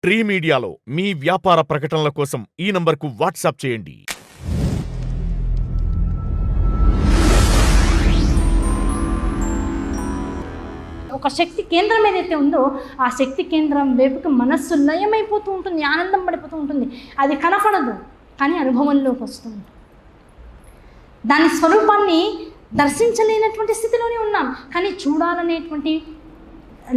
Tree మీడియాలో మీ వ్యాపార ప్రకటనల కోసం ఈ నంబర్కు వాట్సాప్ చేయండి. ఒక శక్తి కేంద్రం ఏదైతే ఉందో ఆ శక్తి కేంద్రం వైపుకి మనస్సు లయమైపోతూ ఉంటుంది, ఆనందం పడిపోతూ ఉంటుంది. అది కనపడదు కానీ అనుభవంలోకి వస్తుంది. దాని స్వరూపాన్ని దర్శించలేనటువంటి స్థితిలోనే ఉన్నాం, కానీ చూడాలనేటువంటి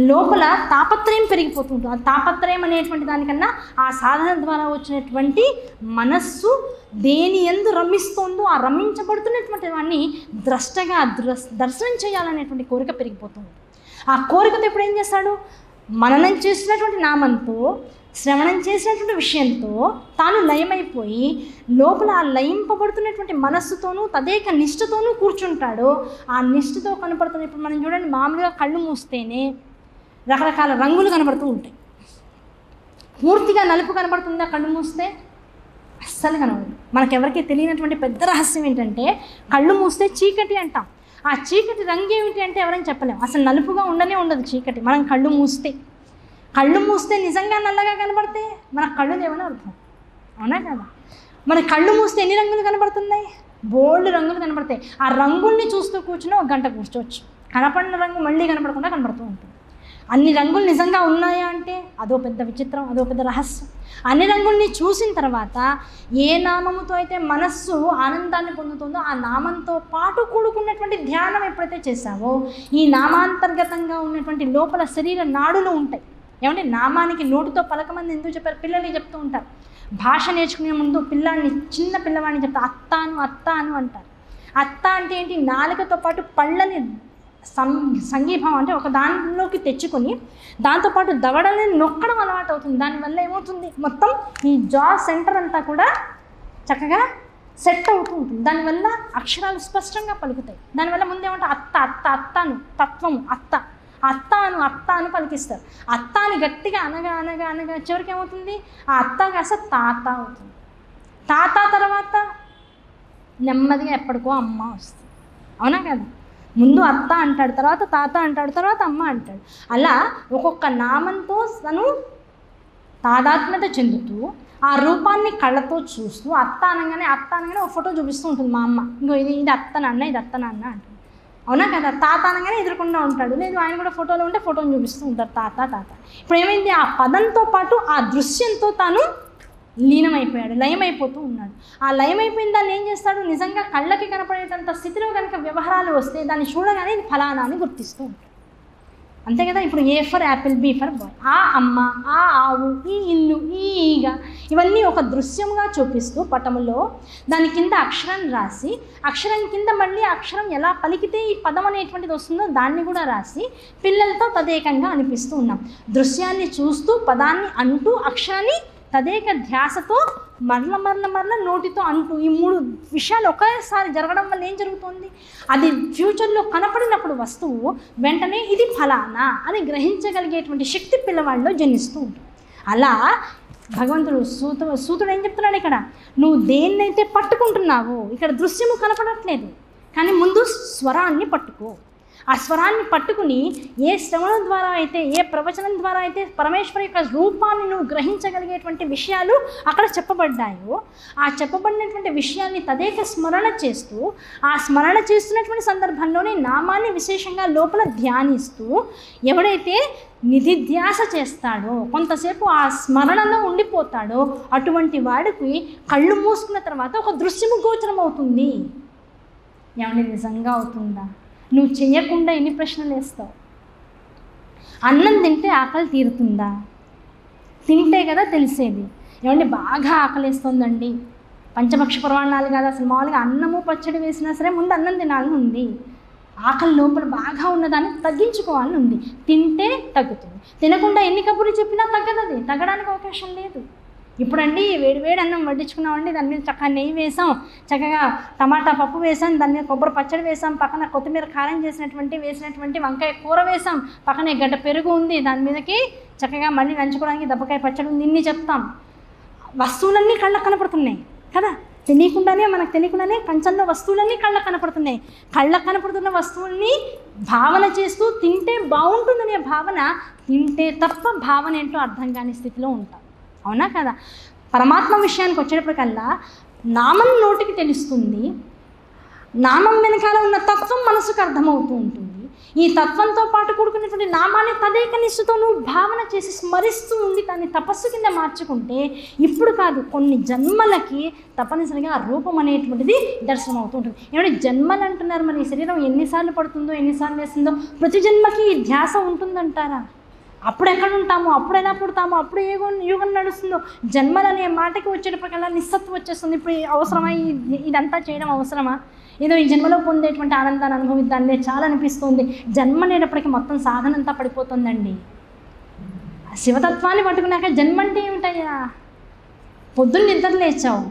లోపల తాపత్రయం పెరిగిపోతూ ఉంటుంది. ఆ తాపత్రయం అనేటువంటి దానికన్నా ఆ సాధన ద్వారా వచ్చినటువంటి మనస్సు దేని యందు రమిస్తోందో ఆ రమించబడుతున్నటువంటి వాడిని ద్రష్టగా దర్శనం చేయాలనేటువంటి కోరిక పెరిగిపోతుంది. ఆ కోరికతో ఇప్పుడు ఏం చేస్తాడు? మననం చేసినటువంటి నామంతో, శ్రవణం చేసినటువంటి విషయంతో తాను లయమైపోయి లోపల ఆ లయింపబడుతున్నటువంటి మనస్సుతోనూ తదేక నిష్ఠతోనూ కూర్చుంటాడు. ఆ నిష్ఠతో కనపడుతున్న ఇప్పుడు మనం చూడండి, మామూలుగా కళ్ళు మూస్తేనే రకరకాల రంగులు కనబడుతూ ఉంటాయి. పూర్తిగా నలుపు కనబడుతుందా కళ్ళు మూస్తే? అస్సలు కనబడదు. మనకెవరికి తెలియనటువంటి పెద్ద రహస్యం ఏంటంటే కళ్ళు మూస్తే చీకటి అంటాం. ఆ చీకటి రంగు ఏమిటి అంటే ఎవరైనా చెప్పలేము. అసలు నలుపుగా ఉండనే ఉండదు చీకటి. మనం కళ్ళు మూస్తే నిజంగా నల్లగా కనబడితే మన కళ్ళు లేవని అర్థం, అవునా కదా? మన కళ్ళు మూస్తే ఎన్ని రంగులు కనబడుతున్నాయి? బోల్డ్ రంగులు కనబడతాయి. ఆ రంగుల్ని చూస్తూ కూర్చుని ఒక గంట కూర్చోవచ్చు. కనపడిన రంగు మళ్ళీ కనపడకుండా కనబడుతూ ఉంటుంది. అన్ని రంగులు నిజంగా ఉన్నాయా అంటే అదో పెద్ద విచిత్రం, అదో పెద్ద రహస్యం. అన్ని రంగుల్ని చూసిన తర్వాత ఏ నామముతో అయితే మనస్సు ఆనందాన్ని పొందుతుందో ఆ నామంతో పాటు కూడుకున్నటువంటి ధ్యానం ఎప్పుడైతే చేశావో ఈ నామాంతర్గతంగా ఉన్నటువంటి లోపల శరీర నాడులు ఉంటాయి. ఏమంటే నామానికి నోటితో పలకమంది ఎందుకు చెప్పారు? పిల్లలకి చెప్తూ ఉంటారు. భాష నేర్చుకునే ముందు చిన్న పిల్లవాడిని చెప్తారు అత్త అను అంటారు. అత్త అంటే ఏంటి? నాలుకతో పాటు పళ్ళని సంఘీభావం అంటే ఒక దానిలోకి తెచ్చుకొని దాంతోపాటు దవడని నొక్కడం అలవాటు అవుతుంది. దానివల్ల ఏమవుతుంది? మొత్తం ఈ జా సెంటర్ అంతా కూడా చక్కగా సెట్ అవుతూ ఉంటుంది. దానివల్ల అక్షరాలు స్పష్టంగా పలుకుతాయి. దానివల్ల ముందేమంటే అత్తను తత్వము అత్త అను పలికిస్తారు. అత్త అని గట్టిగా అనగా చివరికి ఏమవుతుంది? ఆ అత్త కాస్త తాత అవుతుంది. తాత తర్వాత నెమ్మదిగా ఎప్పటికో అమ్మ వస్తుంది, అవునా కదా? ముందు అత్త అంటాడు, తర్వాత తాత అంటాడు, తర్వాత అమ్మ అంటాడు. అలా ఒక్కొక్క నామంతో తను తాదాత్మ్యత చెందుతూ ఆ రూపాన్ని కళ్ళతో చూస్తూ అత్త అనగానే ఒక ఫోటో చూపిస్తూ ఉంటుంది మా అమ్మ. ఇంకో ఇది అత్త నాన్న, ఇది అత్త నాన్న అంటుంది, అవునా కదా? తాత అనగానే ఎదురుకుండా ఉంటాడు. లేదు ఆయన కూడా ఫోటోలో ఉంటే ఫోటోని చూపిస్తూ ఉంటారు తాత. ఇప్పుడు ఏమైంది? ఆ పదంతో పాటు ఆ దృశ్యంతో తాను లీనమైపోయాడు, లయమైపోతూ ఉన్నాడు. ఆ లయమైపోయిన దాన్ని ఏం చేస్తాడు? నిజంగా కళ్ళకి కనపడేటంత స్థితిలో కనుక వ్యవహారాలు వస్తే దాన్ని చూడగానే ఇది ఫలానా అని గుర్తిస్తూ ఉంటాడు, అంతే కదా? ఇప్పుడు A for apple, B for boy, ఆ అమ్మ, ఆ ఆవు, ఈ ఇల్లు, ఈ ఈగ, ఇవన్నీ ఒక దృశ్యంగా చూపిస్తూ పటములో దాని కింద అక్షరం రాసి, అక్షరం కింద మళ్ళీ అక్షరం ఎలా పలికితే ఈ పదం అనేటువంటిది వస్తుందో దాన్ని కూడా రాసి పిల్లలతో తదేకంగా అనిపిస్తూ ఉన్నాం. దృశ్యాన్ని చూస్తూ పదాన్ని అంటూ అక్షరాన్ని తదేక ధ్యాసతో మరల నోటితో అంటూ ఈ మూడు విషయాలు ఒకేసారి జరగడం వల్ల ఏం జరుగుతుంది? అది ఫ్యూచర్లో కనపడినప్పుడు వస్తువు వెంటనే ఇది ఫలానా అని గ్రహించగలిగేటువంటి శక్తి పిల్లవాళ్ళలో జనిస్తూ ఉంటుంది. అలా భగవంతుడు సూతుడు ఏం చెప్తున్నాడు ఇక్కడ? నువ్వు దేన్నైతే పట్టుకుంటున్నావో, ఇక్కడ దృశ్యము కనపడట్లేదు కానీ ముందు స్వరాన్ని పట్టుకో. ఆ స్వరాన్ని పట్టుకుని ఏ శ్రవణం ద్వారా అయితే, ఏ ప్రవచనం ద్వారా అయితే పరమేశ్వరు యొక్క రూపాన్ని నువ్వు గ్రహించగలిగేటువంటి విషయాలు అక్కడ చెప్పబడ్డాయో ఆ చెప్పబడినటువంటి విషయాన్ని తదేక స్మరణ చేస్తూ ఆ స్మరణ చేస్తున్నటువంటి సందర్భంలోనే నామాన్ని విశేషంగా లోపల ధ్యానిస్తూ ఎవడైతే నిధిధ్యాస చేస్తాడో, కొంతసేపు ఆ స్మరణలో ఉండిపోతాడో అటువంటి వాడికి కళ్ళు మూసుకున్న తర్వాత ఒక దృశ్యము గోచరం అవుతుంది. ఏమంటే నిజంగా అవుతుందా? నువ్వు చెయ్యకుండా ఎన్ని ప్రశ్నలు వేస్తావు? అన్నం తింటే ఆకలి తీరుతుందా? తింటే కదా తెలిసేది. ఏమంటే బాగా ఆకలిస్తుందండి, పంచభక్ష ప్రమాణాలు కాదు అసలు, మామూలుగా అన్నము పచ్చడి వేసినా సరే ముందు అన్నం తినాలని ఉంది. ఆకలి లోపల బాగా ఉన్నదాన్ని తగ్గించుకోవాలని ఉంది. తింటే తగ్గుతుంది. తినకుండా ఎన్ని కబుర్లు చెప్పినా తగ్గదు, తగ్గడానికి అవకాశం లేదు. ఇప్పుడండి వేడి అన్నం వడ్డించుకున్నామండి, దాని మీద చక్కగా నెయ్యి వేసాం, చక్కగా టమాటా పప్పు వేసాం, దాని మీద కొబ్బరి పచ్చడి వేసాం, పక్కన కొత్తిమీర కారం వేసినటువంటి వంకాయ కూర వేసాం, పక్కనే గడ్డ పెరుగు ఉంది, దాని మీదకి చక్కగా మళ్ళీ నంచుకోవడానికి దబ్బకాయ పచ్చడి ఉంది. ఇన్ని చెప్తాం. వస్తువులన్నీ కళ్ళకు కనపడుతున్నాయి కదా, మనకు తెలియకుండానే కంచంలో వస్తువులన్నీ కళ్ళకు కనపడుతున్నాయి. కళ్ళకు కనపడుతున్న వస్తువుల్ని భావన చేస్తూ తింటే బాగుంటుందనే భావన, తింటే తప్ప భావన ఏంటో అర్థం కాని స్థితిలో ఉంటాం. అవునా కదా? పరమాత్మ విషయానికి వచ్చేటప్పటికల్లా నామం నోటికి తెలుస్తుంది, నామం వెనకాల ఉన్న తత్వం మనసుకు అర్థమవుతూ ఉంటుంది. ఈ తత్వంతో పాటు కూడుకున్నటువంటి నామాన్ని తదేక నిష్ఠతో నువ్వు భావన చేసి స్మరిస్తూ ఉండి దాన్ని తపస్సు కింద మార్చుకుంటే ఇప్పుడు కాదు కొన్ని జన్మలకి తప్పనిసరిగా ఆ రూపం అనేటువంటిది దర్శనం అవుతూ ఉంటుంది. ఏమంటే జన్మలు అంటున్నారు, మరి ఈ శరీరం ఎన్నిసార్లు పడుతుందో ఎన్నిసార్లు వేస్తుందో ప్రతి జన్మకి ఈ ధ్యాస ఉంటుందంటారా? అప్పుడు ఎక్కడ ఉంటామో, అప్పుడు ఎలా పుడతామో, అప్పుడు ఏ యుగం నడుస్తుందో, జన్మలు అనే మాటకి వచ్చేటప్పటికల్లా నిస్సత్వం వచ్చేస్తుంది. ఇప్పుడు అవసరమా ఇదంతా చేయడం అవసరమా? ఏదో ఈ జన్మలో పొందేటువంటి ఆనందాన్ని అనుభవిద్దాన్ని చాలా అనిపిస్తుంది. జన్మ అనేటప్పటికీ మొత్తం సాధన అంతా పడిపోతుందండి. శివతత్వాన్ని పట్టుకున్నాక జన్మ అంటే ఏమిటయ్యా? పొద్దున్న నిద్ర లేచావు,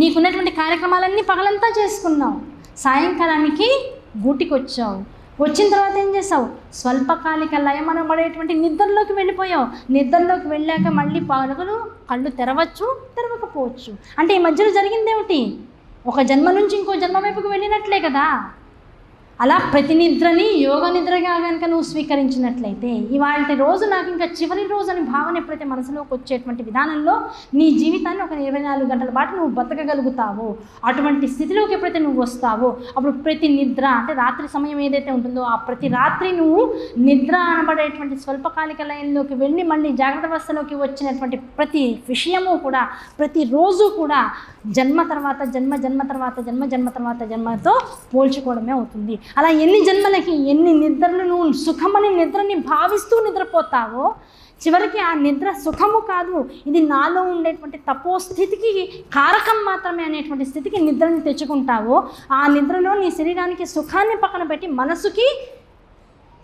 నీకున్నటువంటి కార్యక్రమాలన్నీ పగలంతా చేసుకున్నావు, సాయంకాలానికి గూటికి వచ్చావు, వచ్చిన తర్వాత ఏం చేసావు? స్వల్పకాలిక లయమనబడేటువంటి నిద్రలోకి వెళ్ళిపోయావు. నిద్రలోకి వెళ్ళాక మళ్ళీ పగలు కళ్ళు తెరవచ్చు, తెరవకపోవచ్చు. అంటే ఈ మధ్యలో జరిగింది ఏమిటి? ఒక జన్మ నుంచి ఇంకో జన్మ వైపుకు వెళ్ళినట్లే కదా. అలా ప్రతి నిద్రని యోగ నిద్రగా కనుక నువ్వు స్వీకరించినట్లయితే ఇవాళ రోజు నాకు ఇంకా చివరి రోజు అని భావన ఎప్పుడైతే మనసులోకి వచ్చేటువంటి విధానంలో నీ జీవితాన్ని ఒక 24 గంటల పాటు నువ్వు బతకగలుగుతావో, అటువంటి స్థితిలోకి ఎప్పుడైతే నువ్వు వస్తావో అప్పుడు ప్రతి నిద్ర అంటే రాత్రి సమయం ఏదైతే ఉంటుందో ఆ ప్రతి రాత్రి నువ్వు నిద్ర అనబడేటువంటి స్వల్పకాలిక లయంలోకి వెళ్ళి మళ్ళీ జాగ్రత్త అవస్థలోకి వచ్చినటువంటి ప్రతి విషయము కూడా ప్రతిరోజు కూడా జన్మ తర్వాత జన్మ, జన్మ తర్వాత జన్మ, జన్మ తర్వాత జన్మతో పోల్చుకోవడమే అవుతుంది. అలా ఎన్ని జన్మలకి ఎన్ని నిద్రలు నువ్వు సుఖమని నిద్రని భావిస్తూ నిద్రపోతావో చివరికి ఆ నిద్ర సుఖము కాదు, ఇది నాలో ఉండేటువంటి తపోస్థితికి కారకం మాత్రమే అనేటువంటి స్థితికి నిద్రని తెచ్చుకుంటావో ఆ నిద్రలో నీ శరీరానికి సుఖాన్ని పక్కన పెట్టి మనసుకి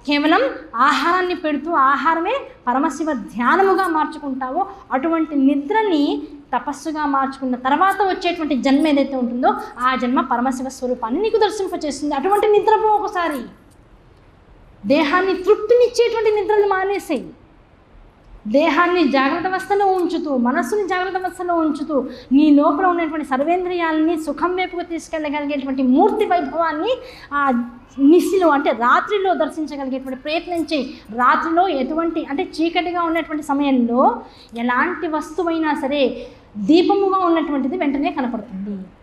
కేవలం ఆహారాన్ని పెడుతూ ఆహారమే పరమశివ ధ్యానముగా మార్చుకుంటావో అటువంటి నిద్రని తపస్సుగా మార్చుకున్న తర్వాత వచ్చేటువంటి జన్మ ఏదైతే ఉంటుందో ఆ జన్మ పరమశివ స్వరూపాన్ని నీకు దర్శింపచేస్తుంది. అటువంటి నిద్రపో ఒకసారి. దేహాన్ని తృప్తినిచ్చేటువంటి నిద్రలు మానేసేయి. దేహాన్ని జాగ్రత్త అవస్థలో ఉంచుతూ మనస్సుని జాగ్రత్త అవస్థలో ఉంచుతూ నీ లోపల ఉన్నటువంటి సర్వేంద్రియాలని సుఖం వైపుకు తీసుకెళ్ళగలిగేటువంటి మూర్తి వైభవాన్ని ఆ నిశిలో అంటే రాత్రిలో దర్శించగలిగేటువంటి ప్రయత్నం చేయి. రాత్రిలో ఎటువంటి అంటే చీకటిగా ఉన్నటువంటి సమయంలో ఎలాంటి వస్తువైనా సరే దీపముగా ఉన్నటువంటిది వెంటనే కనపడుతుంది.